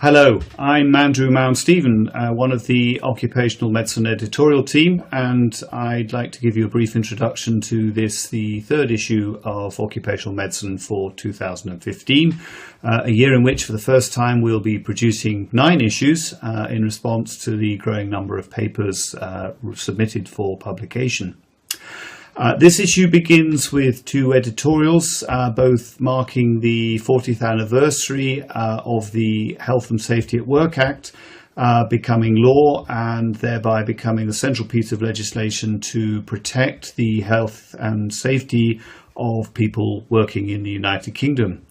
Hello, I'm Andrew Mound-Stephen, one of the Occupational Medicine editorial team, and I'd like to give you a brief introduction to this, the third issue of Occupational Medicine for 2015, a year in which for the first time we'll be producing 9 issues in response to the growing number of papers submitted for publication. This issue begins with 2 editorials, both marking the 40th anniversary of the Health and Safety at Work Act becoming law and thereby becoming the central piece of legislation to protect the health and safety of people working in the United Kingdom.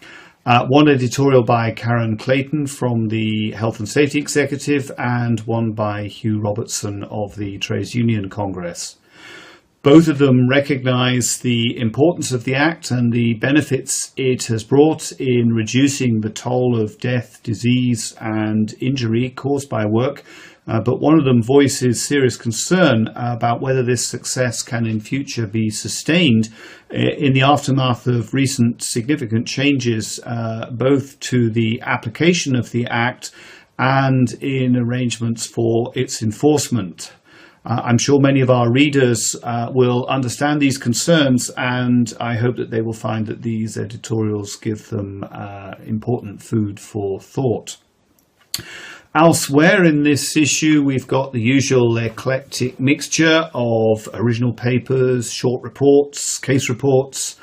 One editorial by Karen Clayton from the Health and Safety Executive and one by Hugh Robertson of the Trades Union Congress. Both of them recognise the importance of the Act and the benefits it has brought in reducing the toll of death, disease and injury caused by work, but one of them voices serious concern about whether this success can in future be sustained in the aftermath of recent significant changes both to the application of the Act and in arrangements for its enforcement. I'm sure many of our readers will understand these concerns, and I hope that they will find that these editorials give them important food for thought. Elsewhere in this issue, we've got the usual eclectic mixture of original papers, short reports, case reports,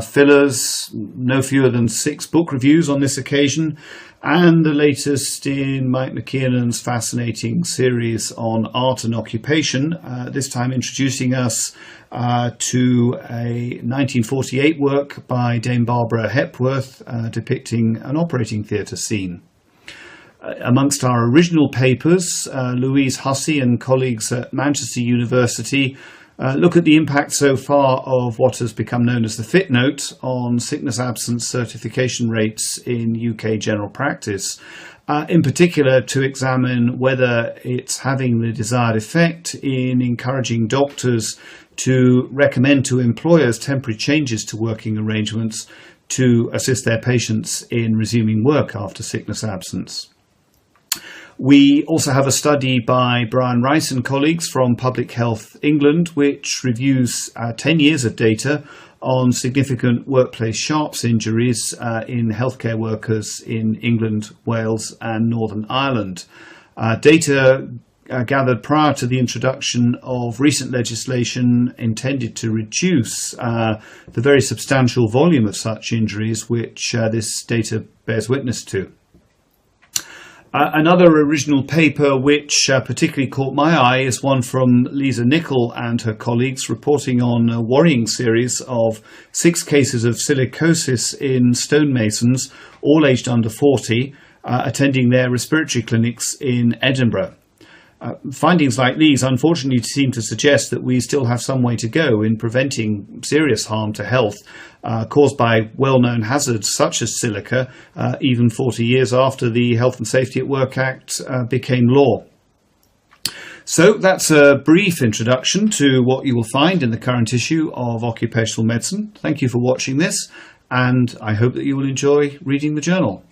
fillers, no fewer than 6 book reviews on this occasion, and the latest in Mike McKiernan's fascinating series on art and occupation, this time introducing us to a 1948 work by Dame Barbara Hepworth depicting an operating theatre scene. Amongst our original papers, Louise Hussey and colleagues at Manchester University look at the impact so far of what has become known as the footnote on sickness absence certification rates in UK general practice, in particular to examine whether it's having the desired effect in encouraging doctors to recommend to employers temporary changes to working arrangements to assist their patients in resuming work after sickness absence. We also have a study by Brian Rice and colleagues from Public Health England, which reviews 10 years of data on significant workplace sharps injuries in healthcare workers in England, Wales and Northern Ireland. Data gathered prior to the introduction of recent legislation intended to reduce the very substantial volume of such injuries, which this data bears witness to. Another original paper which particularly caught my eye is one from Lisa Nicol and her colleagues reporting on a worrying series of 6 cases of silicosis in stonemasons, all aged under 40, attending their respiratory clinics in Edinburgh. Findings like these unfortunately seem to suggest that we still have some way to go in preventing serious harm to health caused by well-known hazards such as silica, even 40 years after the Health and Safety at Work Act became law. So that's a brief introduction to what you will find in the current issue of Occupational Medicine. Thank you for watching this, and I hope that you will enjoy reading the journal.